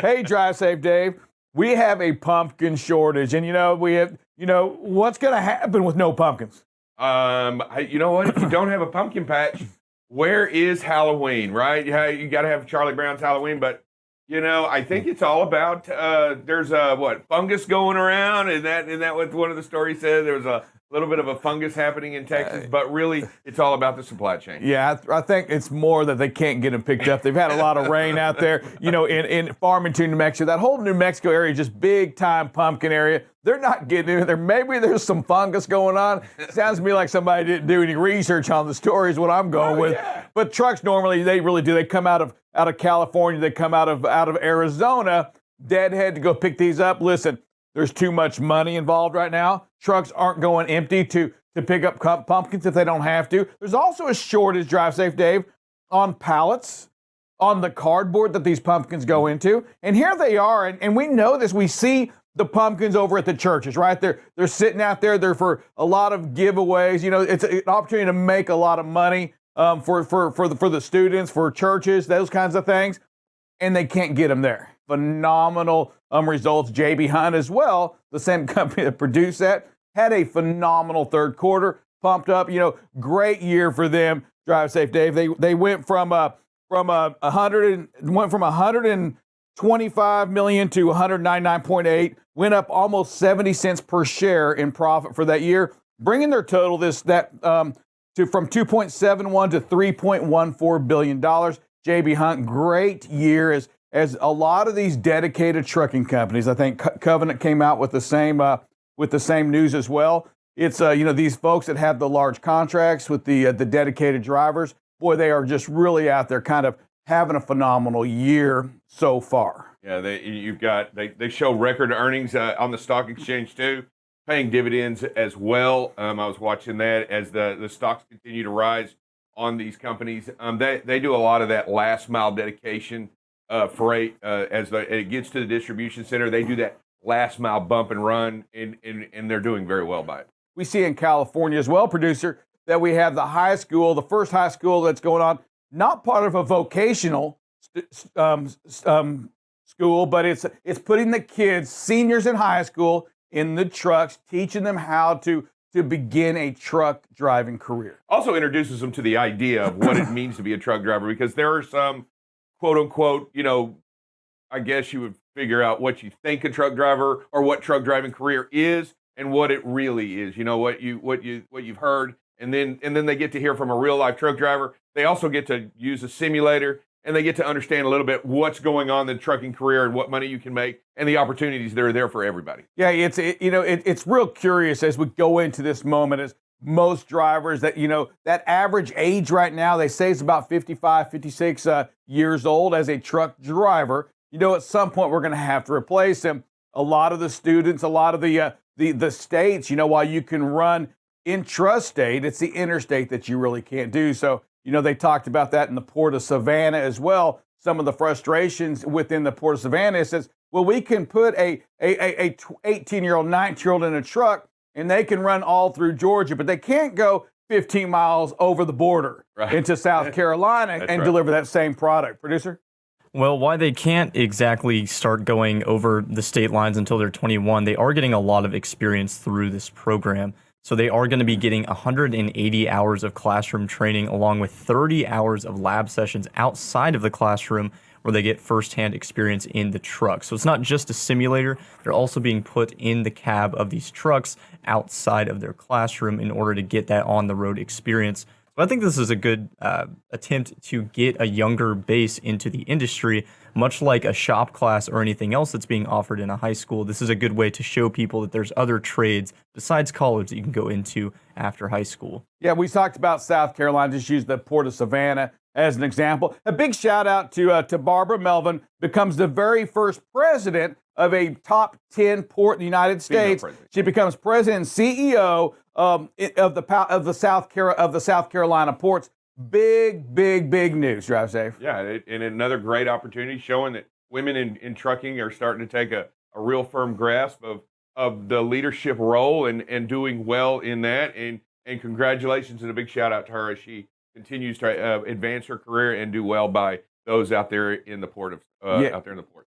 Hey, Drive Safe Dave. We have a pumpkin shortage, and what's going to happen with no pumpkins? You know what? If you don't have a pumpkin patch, where is Halloween, right? Yeah, you got to have Charlie Brown's Halloween, but I think it's all about there's fungus going around, and that what one of the stories said. There was a little bit of a fungus happening in Texas, but really it's all about the supply chain. Yeah, I think it's more that they can't get them picked up. They've had a lot of rain out there, in Farmington, New Mexico. That whole New Mexico area, just big time pumpkin area. They're not getting in there. Maybe there's some fungus going on. Sounds to me like somebody didn't do any research on the story is what I'm going with. Yeah. But trucks normally, they really do. They come out of California. They come out of Arizona. Deadhead to go pick these up. Listen, there's too much money involved right now. Trucks aren't going empty to pick up pumpkins if they don't have to. There's also a shortage, Drive Safe Dave, on pallets, on the cardboard that these pumpkins go into. And here they are, and we know this. We see the pumpkins over at the churches, right? They're sitting out there. They're for a lot of giveaways. It's an opportunity to make a lot of money for the students, for churches, those kinds of things. And they can't get them there. Phenomenal results. JB Hunt as well, the same company that produced that, had a phenomenal third quarter, pumped up. Great year for them. Drive Safe Dave. They went from 125 million to 199.8. Went up almost 70 cents per share in profit for that year, bringing their total from 2.71 to 3.14 billion dollars. JB Hunt, great year as a lot of these dedicated trucking companies. I think Covenant came out with the same news as well. It's these folks that have the large contracts with the dedicated drivers. Boy, they are just really out there, kind of having a phenomenal year so far. Yeah, they show record earnings on the stock exchange too, paying dividends as well. I was watching that as the stocks continue to rise on these companies. They do a lot of that last mile dedication freight as it gets to the distribution center. They do that last mile bump and run, and they're doing very well by it. We see in California as well, producer, that we have the high school, the first high school that's going on, not part of a vocational school, but it's putting the kids, seniors in high school, in the trucks, teaching them how to begin a truck driving career. Also introduces them to the idea of what it means to be a truck driver, because there are some, quote unquote, I guess you would figure out what you think a truck driver or what truck driving career is and what it really is. What you've heard, and then they get to hear from a real life truck driver. They also get to use a simulator, and they get to understand a little bit what's going on in the trucking career and what money you can make and the opportunities that are there for everybody. Yeah, it's real curious as we go into this moment, as most drivers that average age right now, they say it's about 55, 56 years old as a truck driver. At some point we're going to have to replace them. A lot of the students, a lot of the states, while you can run intrastate, it's the interstate that you really can't do. So, they talked about that in the Port of Savannah as well. Some of the frustrations within the Port of Savannah says, well, we can put a 18-year-old, 19-year-old in a truck, and they can run all through Georgia, but they can't go 15 miles over the border into South Carolina and deliver that same product. Producer? Well, why they can't exactly start going over the state lines until they're 21, they are getting a lot of experience through this program. So they are going to be getting 180 hours of classroom training along with 30 hours of lab sessions outside of the classroom where they get firsthand experience in the truck. So it's not just a simulator. They're also being put in the cab of these trucks outside of their classroom in order to get that on-the-road experience. So I think this is a good attempt to get a younger base into the industry, much like a shop class or anything else that's being offered in a high school. This is a good way to show people that there's other trades besides college that you can go into after high school. Yeah, we talked about South Carolina, just use the Port of Savannah as an example. A big shout out to Barbara Melvin, becomes the very first president of a top 10 port in the United States. She becomes president and CEO of the South Carolina ports. Big news, Drive Safe. Yeah, and another great opportunity showing that women in trucking are starting to take a real firm grasp of the leadership role and doing well in that. And congratulations and a big shout out to her as she continues to advance her career and do well by those out there in the port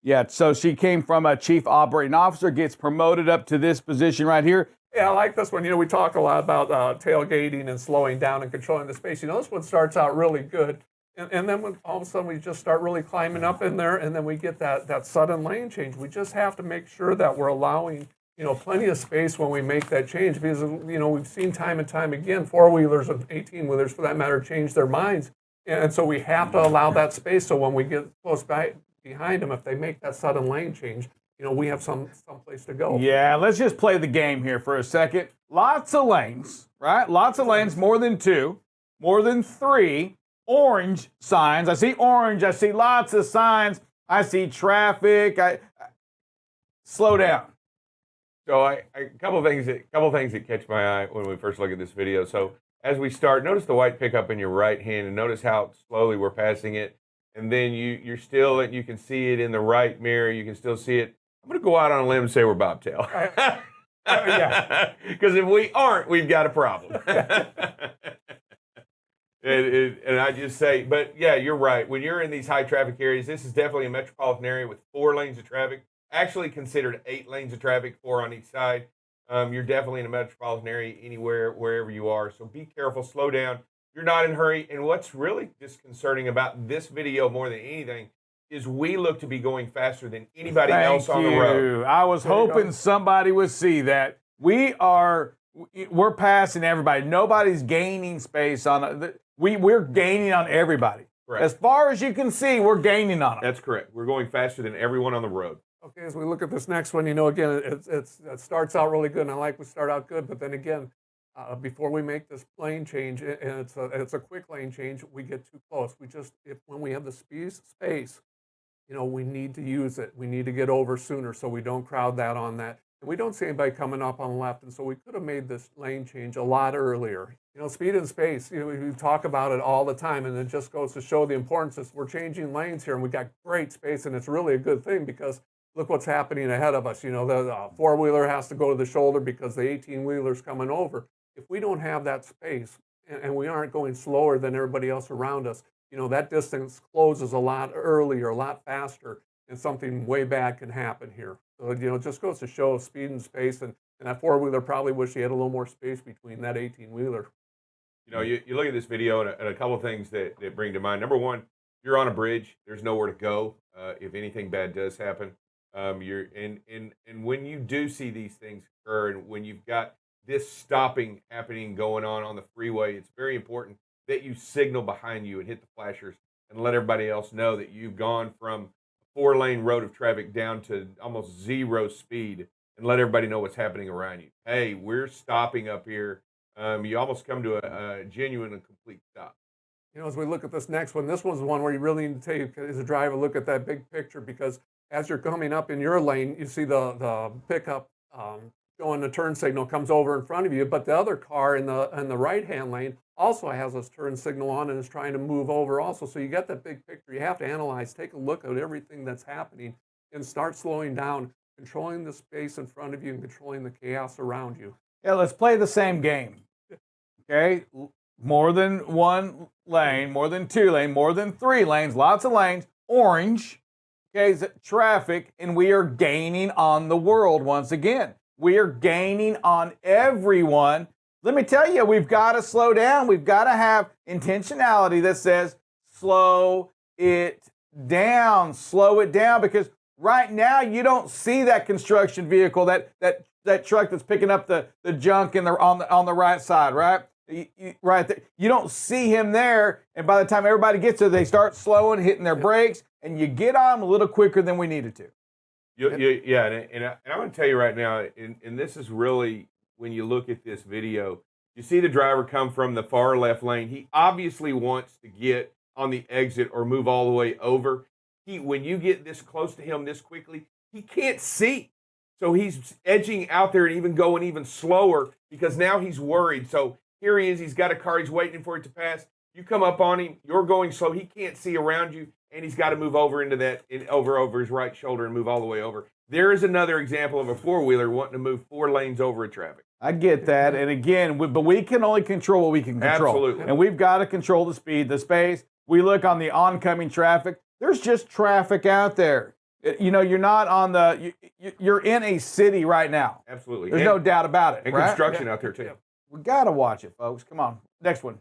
Yeah, so she came from a chief operating officer, gets promoted up to this position right here. Yeah, I like this one. We talk a lot about tailgating and slowing down and controlling the space. This one starts out really good. And then when all of a sudden we just start really climbing up in there, and then we get that sudden lane change. We just have to make sure that we're allowing, plenty of space when we make that change, because, we've seen time and time again, four-wheelers and 18-wheelers for that matter change their minds. And so we have to allow that space so when we get close behind them, if they make that sudden lane change, we have some place to go. Yeah, let's just play the game here for a second. Lots of lanes, right? Lots of lanes, more than 2, more than 3. Orange signs. I see orange. I see lots of signs. I see traffic. Slow down. So a couple of things that catch my eye when we first look at this video. So as we start, notice the white pickup in your right hand, and notice how slowly we're passing it. And then you can see it in the right mirror. You can still see it. I'm going to go out on a limb and say we're bobtail. Yeah. Because if we aren't, we've got a problem. And I just say, but yeah, you're right. When you're in these high traffic areas, this is definitely a metropolitan area with 4 lanes of traffic. Actually considered 8 lanes of traffic, 4 on each side. You're definitely in a metropolitan area anywhere, wherever you are. So be careful, slow down. You're not in a hurry. And what's really disconcerting about this video more than anything is we look to be going faster than anybody else on the road. I was hoping somebody would see that. We're passing everybody. Nobody's gaining space on we're gaining on everybody. Correct. As far as you can see, we're gaining on them. That's correct. We're going faster than everyone on the road. Okay, as we look at this next one, again, it starts out really good, and I like we start out good, but then again, before we make this lane change, and it's a quick lane change, we get too close. When we have the space, we need to use it. We need to get over sooner so we don't crowd that on that. And we don't see anybody coming up on the left, and so we could have made this lane change a lot earlier. Speed and space, we talk about it all the time, and it just goes to show the importance of we're changing lanes here, and we got great space, and it's really a good thing because look what's happening ahead of us. The four-wheeler has to go to the shoulder because the 18-wheeler's coming over. If we don't have that space and we aren't going slower than everybody else around us, that distance closes a lot earlier, a lot faster, and something way bad can happen here. So, it just goes to show speed and space, and that four-wheeler probably wish he had a little more space between that 18-wheeler. You look at this video and a couple of things that bring to mind. Number one, you're on a bridge. There's nowhere to go if anything bad does happen. And when you do see these things occur, and when you've got this stopping happening going on the freeway, it's very important that you signal behind you and hit the flashers and let everybody else know that you've gone from a 4-lane road of traffic down to almost 0 speed, and let everybody know what's happening around you. Hey, we're stopping up here. You almost come to a genuine and complete stop. As we look at this next one, this one's one where you really need to take, as a driver, look at that big picture, because as you're coming up in your lane, you see the pickup showing the turn signal comes over in front of you, but the other car in the right-hand lane also has this turn signal on and is trying to move over also. So you got that big picture. You have to analyze, take a look at everything that's happening, and start slowing down, controlling the space in front of you and controlling the chaos around you. Yeah, let's play the same game. Okay, more than 1 lane, more than 2 lanes, more than 3 lanes, lots of lanes. Orange, okay, traffic, and we are gaining on the world once again. We are gaining on everyone. Let me tell you, we've got to slow down. We've got to have intentionality that says slow it down, because right now you don't see that construction vehicle, that truck that's picking up the junk on the right side, right? Right there. You don't see him there, and by the time everybody gets there, they start slowing, hitting their brakes, and you get on a little quicker than we needed to. Yeah, and I'm going to tell you right now, and this is really, when you look at this video, you see the driver come from the far left lane. He obviously wants to get on the exit or move all the way over. When you get this close to him this quickly, he can't see. So he's edging out there and even going even slower because now he's worried. So here he is. He's got a car. He's waiting for it to pass. You come up on him. You're going slow. He can't see around you, and he's got to move over into that, over his right shoulder and move all the way over. There is another example of a four-wheeler wanting to move 4 lanes over a traffic. I get that. And again, but we can only control what we can control. Absolutely. And we've got to control the speed, the space. We look on the oncoming traffic. There's just traffic out there. You know, you're not on the. You're in a city right now. Absolutely. There's no doubt about it. And right? construction out there too. We gotta watch it, folks. Come on, next one.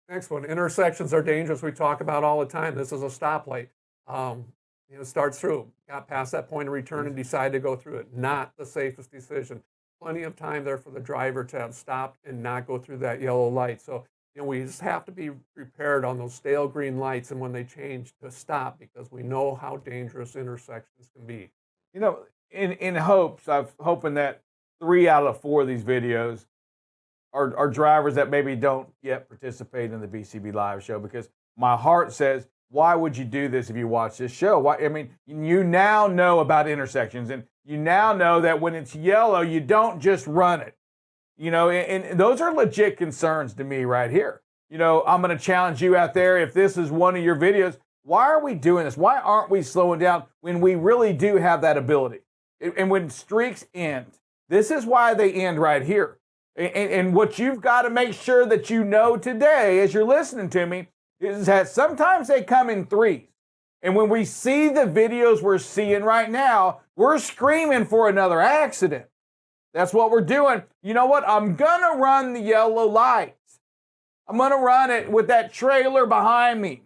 Next one, intersections are dangerous. We talk about all the time. This is a stoplight. You know, starts through, got past that point of return and decided to go through it. Not the safest decision. Plenty of time there for the driver to have stopped and not go through that yellow light. So, you know, we just have to be prepared on those stale green lights and when they change to stop because we know how dangerous intersections can be. You know, in hopes, I'm hoping that 3 out of 4 of these videos are drivers that maybe don't yet participate in the BCB live show because my heart says, why would you do this if you watch this show? Why, I mean, you now know about intersections and you now know that when it's yellow, you don't just run it. You know, and those are legit concerns to me right here. You know, I'm going to challenge you out there. If this is one of your videos, why are we doing this? Why aren't we slowing down when we really do have that ability? And when streaks end, this is why they end right here. And what you've got to make sure that you know today as you're listening to me is that sometimes they come in threes. And when we see the videos we're seeing right now, we're screaming for another accident. That's what we're doing. You know what? I'm going to run the yellow lights. I'm going to run it with that trailer behind me.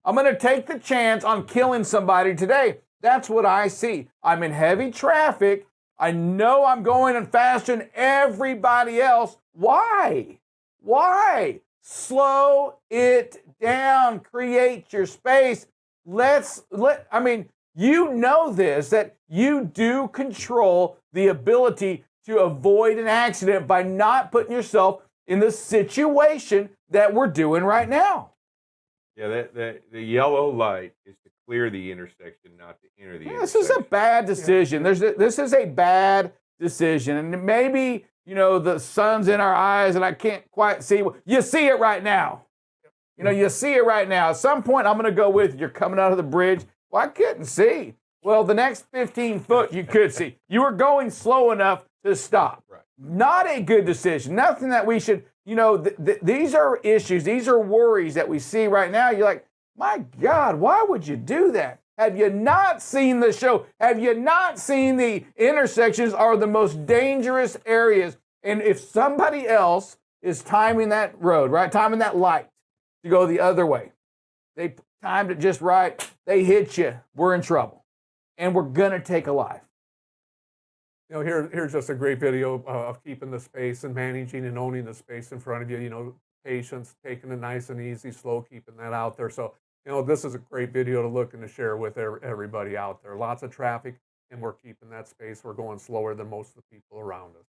I'm going to take the chance on killing somebody today. That's what I see. I'm in heavy traffic. I know I'm going faster than everybody else. Why? Why? Slow it down. Create your space. I mean, you know this, that you do control the ability to avoid an accident by not putting yourself in the situation that we're doing right now. Yeah, the yellow light is to clear the intersection, not to enter the intersection. This is a bad decision. This is a bad decision. And maybe, you know, the sun's in our eyes and I can't quite see. You see it right now. You know, you see it right now. At some point, I'm going to go with you. You're coming out of the bridge. Well, I couldn't see. Well, the next 15 foot you could see. You were going slow enough to stop. Right. Not a good decision. Nothing that we should, you know, these are issues. These are worries that we see right now. You're like, my God, why would you do that? Have you not seen the show? Have you not seen the intersections are the most dangerous areas? And if somebody else is timing that road, right, timing that light to go the other way, they timed it just right, they hit you, we're in trouble. And we're going to take a life. You know, here's just a great video of keeping the space and managing and owning the space in front of you. You know, patience, taking it nice and easy, slow, keeping that out there. So, you know, this is a great video to look and to share with everybody out there. Lots of traffic, and we're keeping that space. We're going slower than most of the people around us.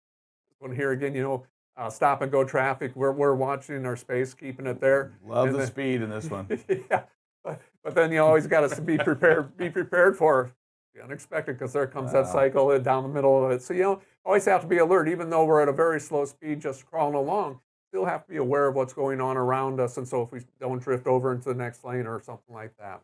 This one here again, you know, stop and go traffic. We're watching our space, keeping it there. Love the speed in this one. Yeah, but then you always got to be prepared for the unexpected because there comes that cycle down the middle of it. So, you know, always have to be alert, even though we're at a very slow speed, just crawling along. Still have to be aware of what's going on around us, and so if we don't drift over into the next lane or something like that.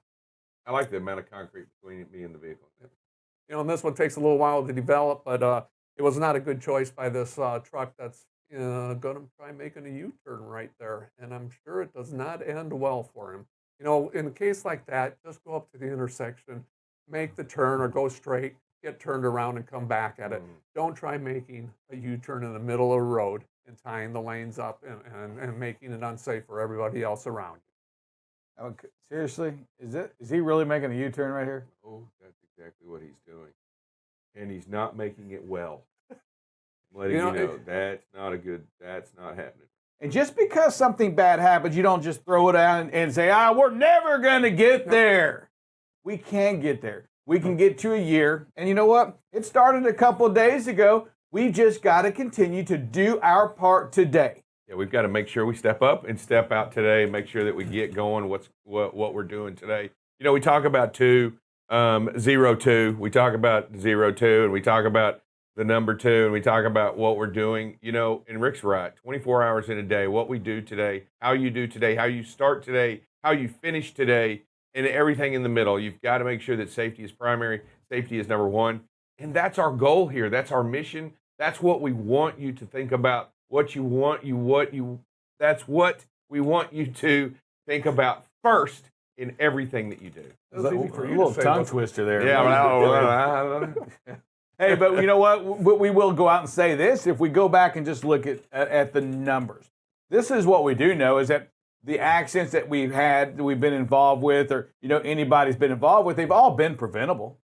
I like the amount of concrete between me and the vehicle. You know, and this one takes a little while to develop, but it was not a good choice by this truck that's going to try making a U-turn right there, and I'm sure it does not end well for him. You know, in a case like that, just go up to the intersection, make the turn or go straight, get turned around and come back at it. Don't try making a U-turn in the middle of the road and tying the lanes up and making it unsafe for everybody else around you. Okay, seriously? Is he really making a U-turn right here? Oh, that's exactly what he's doing. And he's not making it well. I'm letting you know, that's not happening. And just because something bad happens, you don't just throw it out and say, we're never going to get there. We can get there. We can get to a year. And you know what? It started a couple of days ago. We've just got to continue to do our part today. Yeah, we've got to make sure we step up and step out today and make sure that we get going what we're doing today. You know, we talk about 0-2. We talk about 0-2, and we talk about the number 2, and we talk about what we're doing. You know, and Rick's right, 24 hours in a day, what we do today, how you do today, how you start today, how you finish today, and everything in the middle. You've got to make sure that safety is primary, safety is number one. And that's our goal here. That's our mission. That's what we want you to think about. That's what we want you to think about first in everything that you do. It was easy for A you little to say, tongue wasn't it? twister there. Yeah, but I don't know. Hey, but you know what? We will go out and say this. If we go back and just look at the numbers, this is what we do know is that the accidents that we've had, that we've been involved with, or anybody's been involved with, they've all been preventable.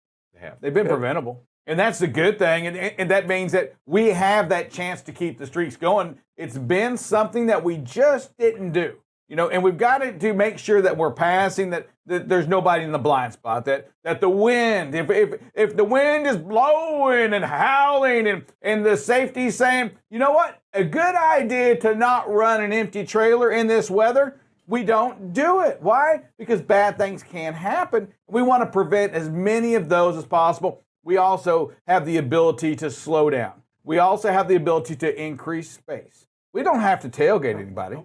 They've been preventable. And that's the good thing. And that means that we have that chance to keep the streaks going. It's been something that we just didn't do. And we've got to make sure that we're passing, that there's nobody in the blind spot, that the wind, if the wind is blowing and howling and the safety's saying, you know what, a good idea to not run an empty trailer in this weather, we don't do it. Why? Because bad things can happen. We want to prevent as many of those as possible. We also have the ability to slow down. We also have the ability to increase space. We don't have to tailgate anybody.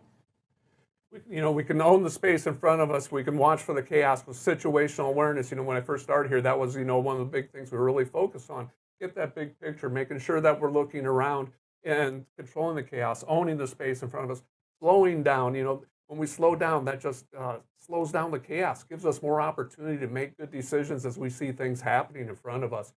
We can own the space in front of us. We can watch for the chaos with situational awareness. When I first started here, that was, one of the big things we really focused on. Get that big picture, making sure that we're looking around and controlling the chaos, owning the space in front of us, slowing down. When we slow down, that just slows down the chaos, gives us more opportunity to make good decisions as we see things happening in front of us.